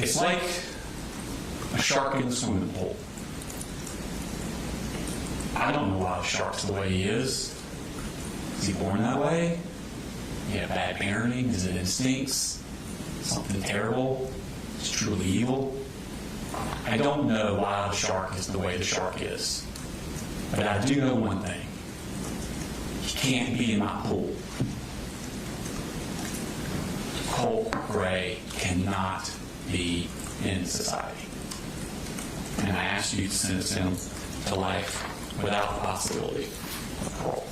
It's like a shark in the swimming pool. I don't know why the shark's the way he is. Is he born that way? He had bad parenting? Is it instincts? Something terrible? It's truly evil? I don't know why the shark is the way the shark is. But I do know one thing. He can't be in my pool. Colt Gray cannot be in society. And I ask you to sentence him to life without the possibility of parole.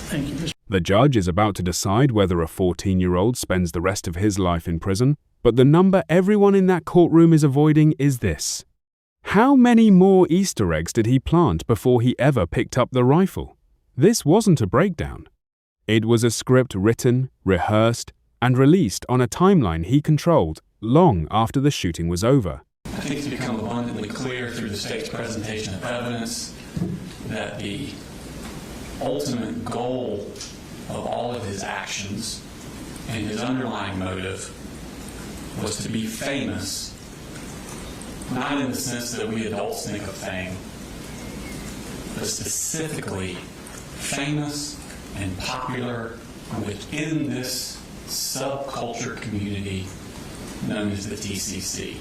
Thank you. The judge is about to decide whether a 14-year-old spends the rest of his life in prison, but the number everyone in that courtroom is avoiding is this. How many more Easter eggs did he plant before he ever picked up the rifle? This wasn't a breakdown. It was a script written, rehearsed, and released on a timeline he controlled long after the shooting was over. I think it's become abundantly clear through the state's presentation of evidence that the ultimate goal of all of his actions and his underlying motive was to be famous, not in the sense that we adults think of fame, but specifically famous and popular within this subculture community known as the TCC.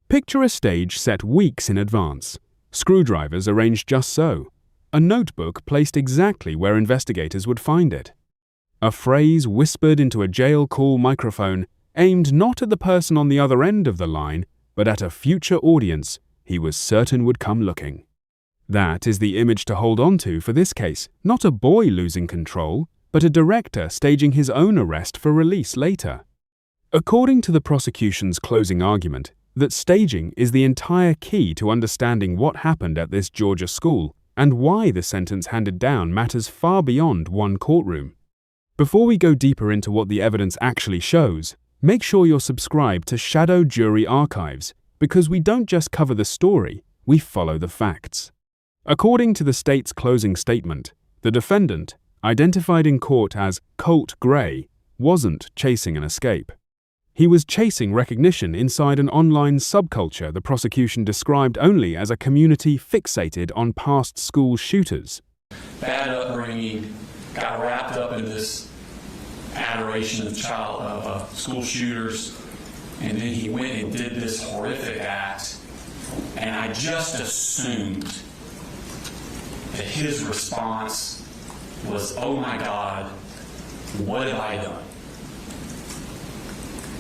Picture a stage set weeks in advance, screwdrivers arranged just so, a notebook placed exactly where investigators would find it, a phrase whispered into a jail call microphone aimed not at the person on the other end of the line, but at a future audience he was certain would come looking. That is the image to hold on to for this case, not a boy losing control, but a director staging his own arrest for release later. According to the prosecution's closing argument, that staging is the entire key to understanding what happened at this Georgia school and why the sentence handed down matters far beyond one courtroom. Before we go deeper into what the evidence actually shows, make sure you're subscribed to Shadow Jury Archives, because we don't just cover the story, we follow the facts. According to the state's closing statement, the defendant, identified in court as Colt Gray, wasn't chasing an escape. He was chasing recognition inside an online subculture the prosecution described only as a community fixated on past school shooters. Bad upbringing, got wrapped up in this adoration of school shooters, and then he went and did this horrific act, and I just assumed that his response was, oh my God, what have I done?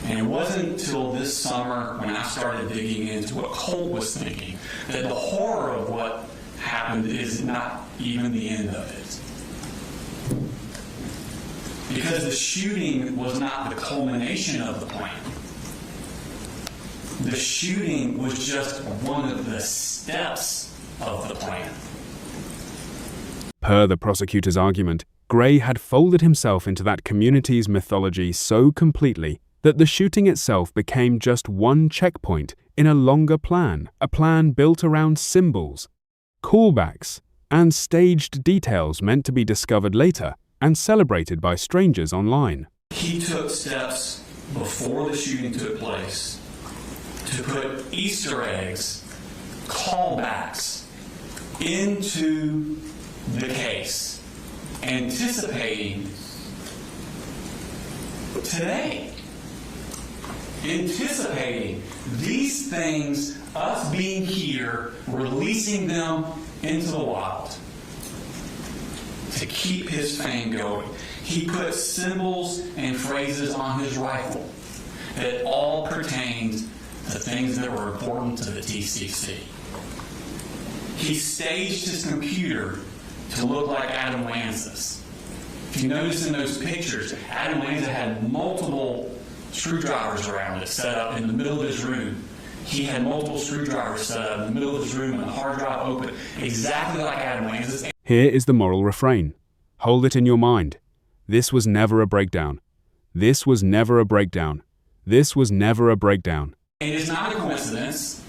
And it wasn't until this summer when I started digging into what Colt was thinking that the horror of what happened is not even the end of it. Because the shooting was not the culmination of the plan. The shooting was just one of the steps of the plan. Per the prosecutor's argument, Gray had folded himself into that community's mythology so completely that the shooting itself became just one checkpoint in a longer plan, a plan built around symbols, callbacks, and staged details meant to be discovered later and celebrated by strangers online. He took steps before the shooting took place to put Easter eggs, callbacks, into the case, anticipating today. Anticipating these things, us being here, releasing them into the wild to keep his fame going. He put symbols and phrases on his rifle that all pertained to things that were important to the TCC. He staged his computer to look like Adam Lanza's. If you notice in those pictures, Adam Lanza had multiple screwdrivers around it set up in the middle of his room. He had multiple screwdrivers set up in the middle of his room and a hard drive open, exactly like Adam Lanza's. Here is the moral refrain. Hold it in your mind. This was never a breakdown. This was never a breakdown. This was never a breakdown. And it's not a coincidence,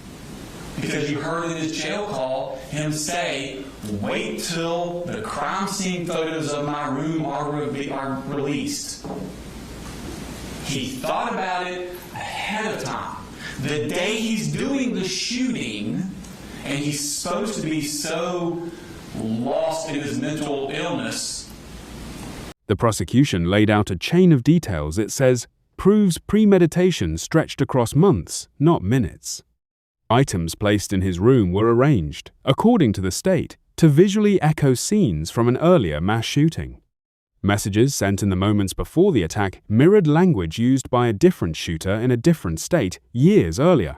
because you heard in his jail call him say, wait till the crime scene photos of my room are released. He thought about it ahead ahead of time. The day he's doing the shooting, and he's supposed to be so lost in his mental illness. The prosecution laid out a chain of details it says proves premeditation stretched across months, not minutes. Items placed in his room were arranged, according to the state, to visually echo scenes from an earlier mass shooting. Messages sent in the moments before the attack mirrored language used by a different shooter in a different state years earlier.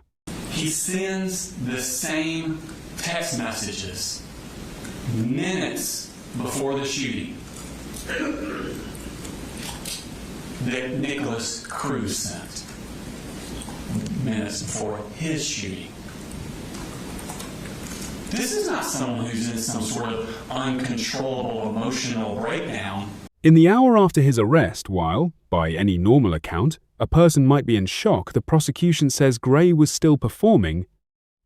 He sends the same text messages minutes before the shooting that Nicholas Cruz sent minutes before his shooting. This is not someone who's in some sort of uncontrollable emotional breakdown. In the hour after his arrest, while, by any normal account, a person might be in shock, the prosecution says Gray was still performing,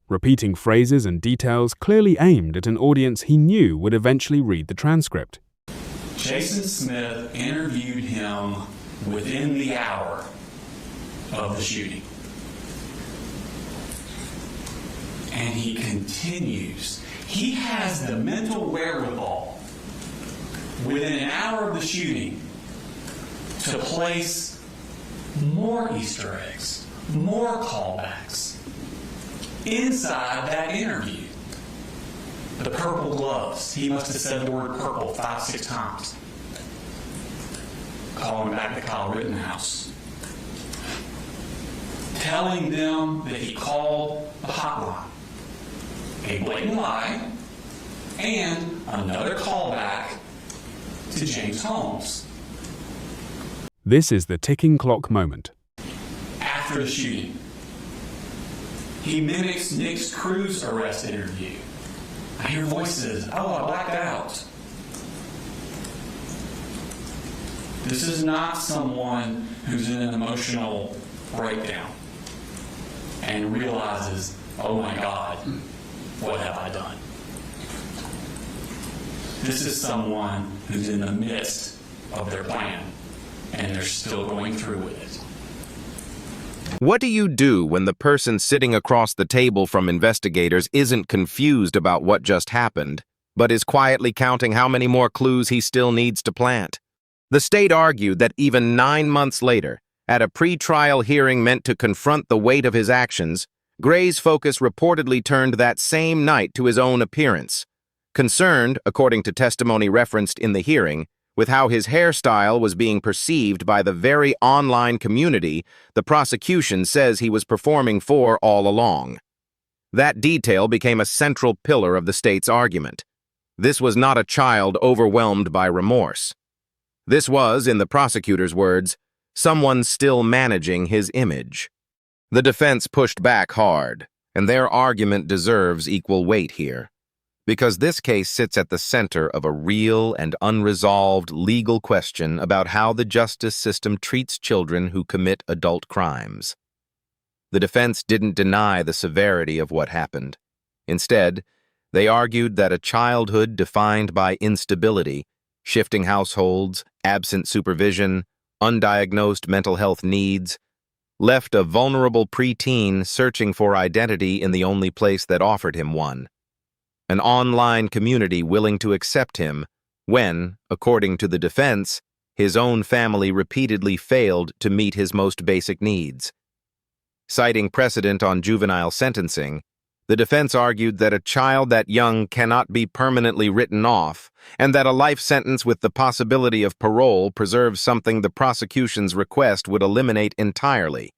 repeating phrases and details clearly aimed at an audience he knew would eventually read the transcript. Jason Smith interviewed him within the hour of the shooting. And he continues. He has the mental wherewithal within an hour of the shooting to place more Easter eggs, more callbacks inside that interview. The purple gloves. He must have said the word purple 5-6 times. Calling back to Kyle Rittenhouse. Telling them that he called the hotline. A blatant lie, and another callback to James Holmes. This is the ticking clock moment. After the shooting, he mimics Nick Cruz's arrest interview. I hear voices. Oh, I blacked out. This is not someone who's in an emotional breakdown and realizes, oh my God, what have I done? This is someone who's in the midst of their plan and they're still going through with it. What do you do when the person sitting across the table from investigators isn't confused about what just happened, but is quietly counting how many more clues he still needs to plant? The state argued that even 9 months later, at a pre-trial hearing meant to confront the weight of his actions, Gray's focus reportedly turned that same night to his own appearance. Concerned, according to testimony referenced in the hearing, with how his hairstyle was being perceived by the very online community the prosecution says he was performing for all along. That detail became a central pillar of the state's argument. This was not a child overwhelmed by remorse. This was, in the prosecutor's words, someone still managing his image. The defense pushed back hard, and their argument deserves equal weight here, because this case sits at the center of a real and unresolved legal question about how the justice system treats children who commit adult crimes. The defense didn't deny the severity of what happened. Instead, they argued that a childhood defined by instability, shifting households, absent supervision, undiagnosed mental health needs, left a vulnerable preteen searching for identity in the only place that offered him one. An online community willing to accept him when, according to the defense, his own family repeatedly failed to meet his most basic needs. Citing precedent on juvenile sentencing, the defense argued that a child that young cannot be permanently written off, and that a life sentence with the possibility of parole preserves something the prosecution's request would eliminate entirely: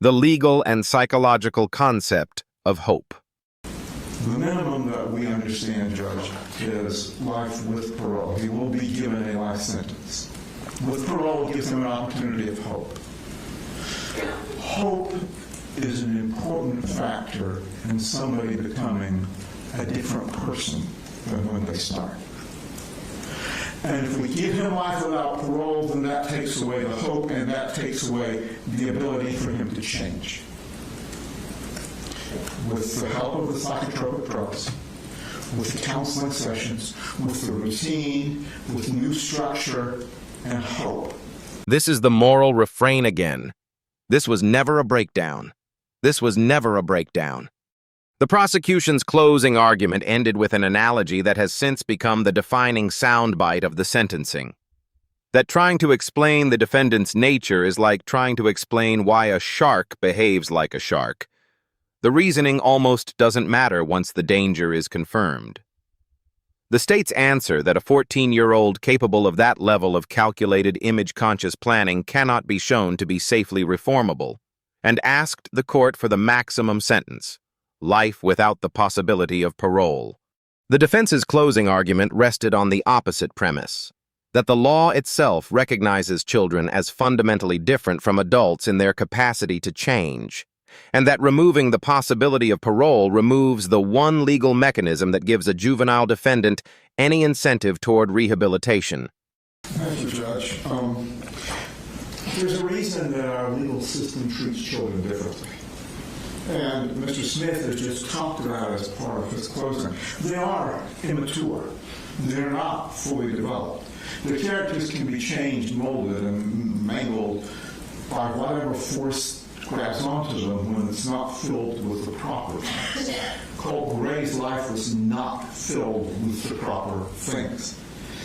the legal and psychological concept of hope. The minimum that we understand, Judge, is life with parole. He will be given a life sentence. With parole, it gives him an opportunity of hope. Hope is an important factor in somebody becoming a different person than when they start. And if we give him life without parole, then that takes away the hope, and that takes away the ability for him to change. With the help of the psychotropic drugs, with the counseling sessions, with the routine, with new structure and hope. This is the moral refrain again. This was never a breakdown. This was never a breakdown. The prosecution's closing argument ended with an analogy that has since become the defining soundbite of the sentencing. That trying to explain the defendant's nature is like trying to explain why a shark behaves like a shark. The reasoning almost doesn't matter once the danger is confirmed. The state's answer that a 14-year-old capable of that level of calculated image-conscious planning cannot be shown to be safely reformable, and asked the court for the maximum sentence, life without the possibility of parole. The defense's closing argument rested on the opposite premise, that the law itself recognizes children as fundamentally different from adults in their capacity to change, and that removing the possibility of parole removes the one legal mechanism that gives a juvenile defendant any incentive toward rehabilitation. Thank you, Judge. There's a reason that our legal system treats children differently. And Mr. Smith has just talked about it as part of his closing. They are immature. They're not fully developed. Their characters can be changed, molded, and mangled by whatever force grabs onto them when it's not filled with the proper things. Colt Gray's life was not filled with the proper things.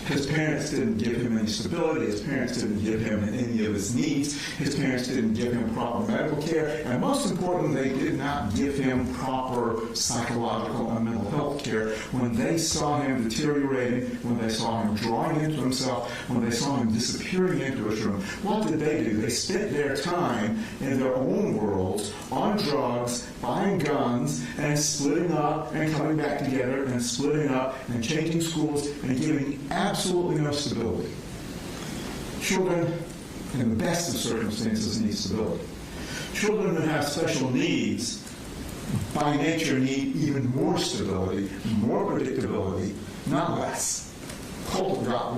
His parents didn't give him any stability. His parents didn't give him any of his needs. His parents didn't give him proper medical care. And most importantly, they did not give him proper psychological and mental health care. When they saw him deteriorating, when they saw him drawing into himself, when they saw him disappearing into his room, what did they do? They spent their time in their own worlds, on drugs, buying guns, and splitting up and coming back together and splitting up and changing schools and giving absolutely no stability. Children, in the best of circumstances, need stability. Children that have special needs, by nature, need even more stability, more predictability, not less. Colt got